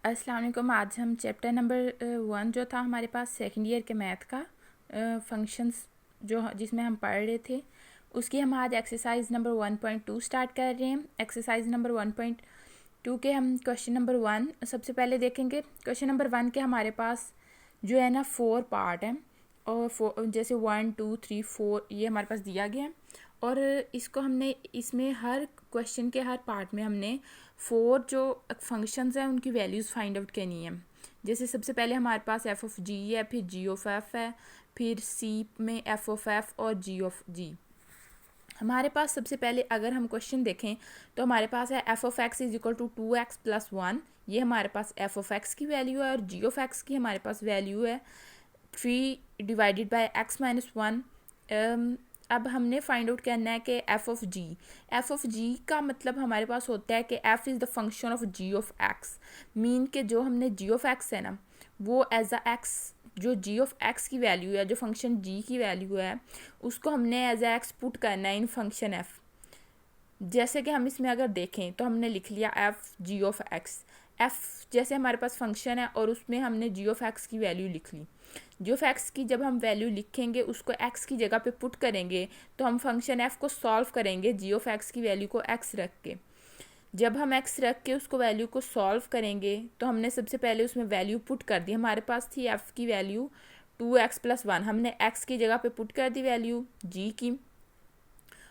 अस्सलाम वालेकुम। आज हम चैप्टर नंबर 1 जो था हमारे पास सेकंड ईयर के मैथ का फंक्शंस जो जिसमें हम पढ़ रहे थे, उसकी हम आज एक्सरसाइज नंबर 1.2 स्टार्ट कर रहे हैं। एक्सरसाइज नंबर 1.2 के हम क्वेश्चन नंबर 1 सबसे पहले देखेंगे। क्वेश्चन नंबर 1 के हमारे पास जो है ना 4 पार्ट हैं और 4 जैसे 1 2 3 4 ये हमारे पास दिया गया है और इसको हमने इसमें हर क्वेश्चन के हर पार्ट में हमने 4 जो फंक्शंस हैं उनकी वैल्यूज़ फाइंड आउट करनी है। जैसे सबसे पहले हमारे पास एफ ऑफ जी है, फिर जी ऑफ एफ है, फिर सी में एफ ऑफ एफ और जी ऑफ जी। हमारे पास सबसे पहले अगर हम क्वेश्चन देखें तो हमारे पास है f of x is equal to 2x plus 1। ये हमारे पास एफ ऑफ एक्स की वैल्यू है और जी ऑफ एक्स की हमारे पास वैल्यू है 3 डिवाइडेड बाई एक्स माइनस 1। अब हमने फाइंड आउट करना है कि एफ ऑफ जी का मतलब हमारे पास होता है कि f is the function of g of x. Mean के जो हमने जी ऑफ एक्स है ना वो एज अ एक्स, जो जी ऑफ एक्स की वैल्यू है, जो फंक्शन जी की वैल्यू है, उसको हमने एज अ एक्स पुट करना है इन फंक्शन एफ। जैसे कि हम इसमें अगर देखें तो हमने लिख लिया F G of x. F जैसे हमारे पास फंक्शन है और उसमें हमने जी ऑफ एक्स की वैल्यू लिख ली। जी ऑफ एक्स की जब हम वैल्यू लिखेंगे उसको एक्स की जगह पे पुट करेंगे तो हम फंक्शन एफ को सॉल्व करेंगे जी ऑफ एक्स की वैल्यू को एक्स रख के। जब हम एक्स रख के उसको वैल्यू को सॉल्व करेंगे तो हमने सबसे पहले उसमें वैल्यू पुट कर दी। हमारे पास थी एफ की वैल्यू 2x प्लस 1, हमने एक्स की जगह पे पुट कर दी वैल्यू जी की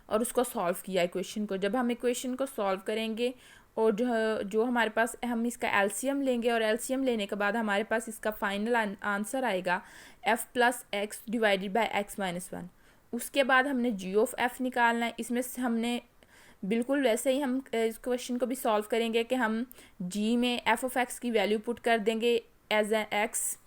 और उसको सॉल्व किया इक्वेशन को। जब हम इक्वेशन को सॉल्व करेंगे और जो हमारे पास हम इसका एलसीएम लेंगे और एलसीएम लेने के बाद हमारे पास इसका फाइनल आंसर आएगा F plus x divided by x minus 1। उसके बाद हमने जी ऑफ एफ निकालना है। इसमें से हमने बिल्कुल वैसे ही हम इस क्वेश्चन को भी सॉल्व करेंगे कि हम जी में एफ ऑफ एक्स की वैल्यू पुट कर देंगे एज ए एक्स।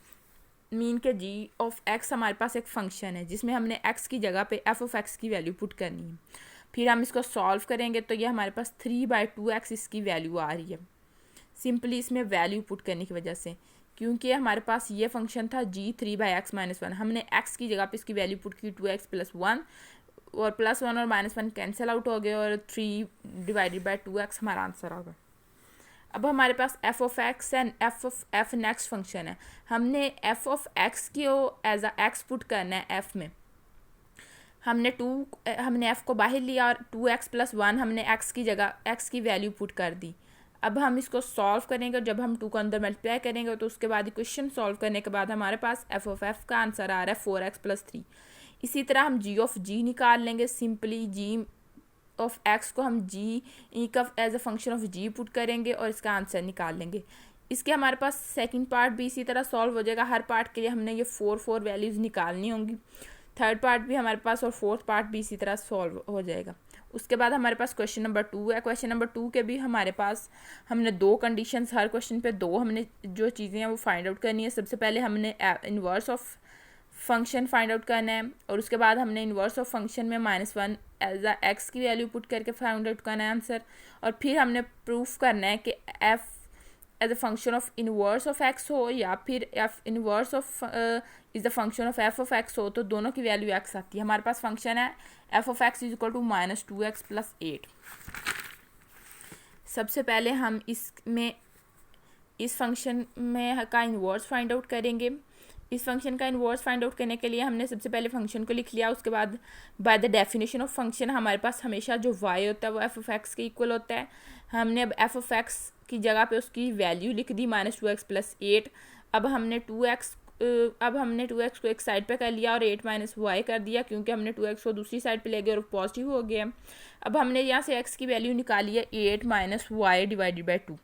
मीन के जी ऑफ एक्स हमारे पास एक फंक्शन है जिसमें हमने एक्स की जगह पे एफ ऑफ एक्स की वैल्यू पुट करनी है। फिर हम इसको सॉल्व करेंगे तो ये हमारे पास 3/2x इसकी वैल्यू आ रही है सिंपली इसमें वैल्यू पुट करने की वजह से, क्योंकि हमारे पास ये फंक्शन था जी 3/x माइनस 1। हमने x की जगह पे इसकी वैल्यू पुट की 2x प्लस 1 और प्लस 1 और माइनस 1 कैंसिल आउट हो गए और 3 डिवाइडेड बाई 2x हमारा आंसर होगा। अब हमारे पास F of X and F of F next function है। हमने एफ ऑफ एक्स की एज अ एक्स पुट करना है एफ में। हमने एफ को बाहर लिया और 2x प्लस 1 हमने एक्स की जगह एक्स की वैल्यू पुट कर दी। अब हम इसको सॉल्व करेंगे और जब हम 2 को अंदर मल्टीप्लाई करेंगे तो उसके बाद इक्वेशन सॉल्व करने के बाद हमारे पास एफ ऑफ एफ का आंसर आ रहा है 4x प्लस 3। इसी तरह हम जी ऑफ जी निकाल लेंगे। सिंपली जी ऑफ एक्स को हम जी का as a function of G put करेंगे और इसका आंसर निकाल लेंगे। इसके हमारे पास सेकंड पार्ट भी इसी तरह सॉल्व हो जाएगा। हर पार्ट के लिए हमने ये 4 वैल्यूज़ निकालनी होंगी। थर्ड पार्ट भी हमारे पास और फोर्थ पार्ट भी इसी तरह सॉल्व हो जाएगा। उसके बाद हमारे पास क्वेश्चन नंबर 2 है। क्वेश्चन नंबर 2 के भी हमारे पास हमने 2 कंडीशंस, हर क्वेश्चन पे 2 हमने जो चीज़ें हैं वो फाइंड आउट करनी है। सबसे पहले हमने inverse of function find out करना है और उसके बाद हमने इन्वर्स ऑफ फंक्शन में -1 एज अ एक्स की वैल्यू पुट करके फाइंड आउट करना है आंसर। और फिर हमने प्रूफ करना है कि f as a function of inverse of x हो या फिर f inverse of is the function of f of x हो, तो दोनों की वैल्यू एक्स आती है। हमारे पास फंक्शन है f of x is equal to -2x plus 8। सबसे पहले हम इस फंक्शन में का इन्वर्स फाइंड आउट करेंगे। इस फंक्शन का इन्वर्स फाइंड आउट करने के लिए हमने सबसे पहले फंक्शन को लिख लिया। उसके बाद bye the definition of function हमारे पास हमेशा जो y होता है वो एफ ऑफ एक्स के इक्वल होता है। हमने अब एफ ऑफ एक्स की जगह पे उसकी वैल्यू लिख दी -2x प्लस 8। अब हमने 2x को एक साइड पे कर लिया और 8 माइनस वाई कर दिया, क्योंकि हमने 2x को दूसरी साइड पे ले गए और पॉजिटिव हो गया। अब हमने यहाँ से x की वैल्यू निकाली है 8 minus y divided by 2।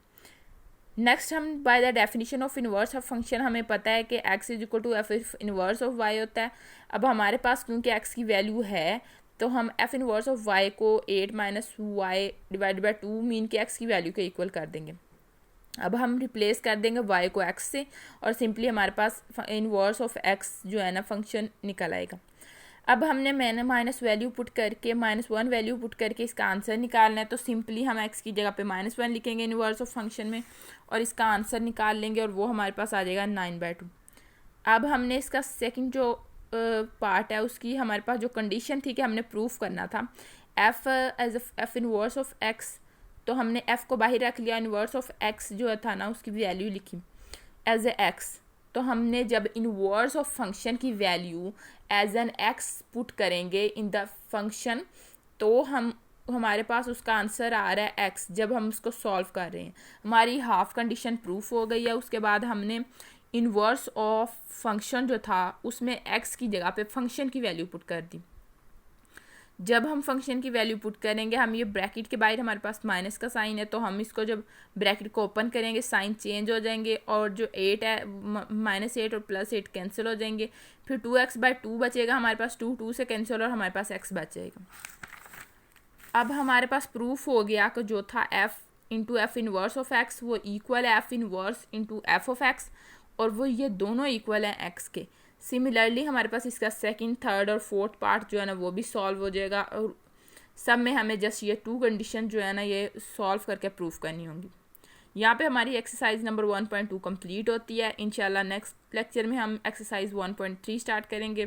Next हम by the definition of inverse of function हमें पता है कि x is equal to f inverse of y होता है। अब हमारे पास क्योंकि x की वैल्यू है तो हम एफ इन्वर्स ऑफ y को 8 minus y divided by 2 mean के x की वैल्यू के इक्वल कर देंगे। अब हम रिप्लेस कर देंगे y को x से और सिंपली हमारे पास इन्वर्स ऑफ x जो है ना फंक्शन निकल आएगा। अब मैंने माइनस वैल्यू पुट करके -1 वैल्यू पुट करके इसका आंसर निकालना है, तो सिंपली हम x की जगह पे -1 लिखेंगे इन्वर्स ऑफ फंक्शन में और इसका आंसर निकाल लेंगे और वो हमारे पास आ जाएगा 9/2। अब हमने इसका सेकंड जो पार्ट है उसकी हमारे पास जो कंडीशन थी कि हमने प्रूफ करना था f as f inverse of x, तो हमने f को बाहर रख लिया, इन्वर्स ऑफ x जो था ना उसकी वैल्यू लिखी एज ए x। तो हमने जब इन्वर्स ऑफ फंक्शन की value as an x put करेंगे इन द फंक्शन तो हमारे पास उसका आंसर आ रहा है x। जब हम उसको सॉल्व कर रहे हैं हमारी हाफ कंडीशन प्रूफ हो गई है। उसके बाद हमने इन्वर्स ऑफ फंक्शन जो था उसमें x की जगह पे फंक्शन की वैल्यू पुट कर दी। जब हम फंक्शन की वैल्यू पुट करेंगे हम ये ब्रैकेट के बाहर हमारे पास माइनस का साइन है, तो हम इसको जब ब्रैकेट को ओपन करेंगे साइन चेंज हो जाएंगे और जो 8 है -8 और +8 कैंसिल हो जाएंगे। फिर 2x/2 बचेगा हमारे पास, 2 से कैंसिल और हमारे पास x बच जाएगा। अब हमारे पास प्रूफ हो गया कि जो था f into F inverse of x वो इक्वल है f inverse into F of x, और वो ये दोनों इक्वल हैं x के। सिमिलरली हमारे पास इसका सेकंड, थर्ड और फोर्थ पार्ट जो है ना वो भी सॉल्व हो जाएगा, और सब में हमें जस्ट ये 2 कंडीशन जो है ना ये सॉल्व करके प्रूफ करनी होंगी। यहाँ पे हमारी एक्सरसाइज नंबर 1.2 कंप्लीट होती है। इंशाल्लाह नेक्स्ट लेक्चर में हम एक्सरसाइज 1.3 स्टार्ट करेंगे।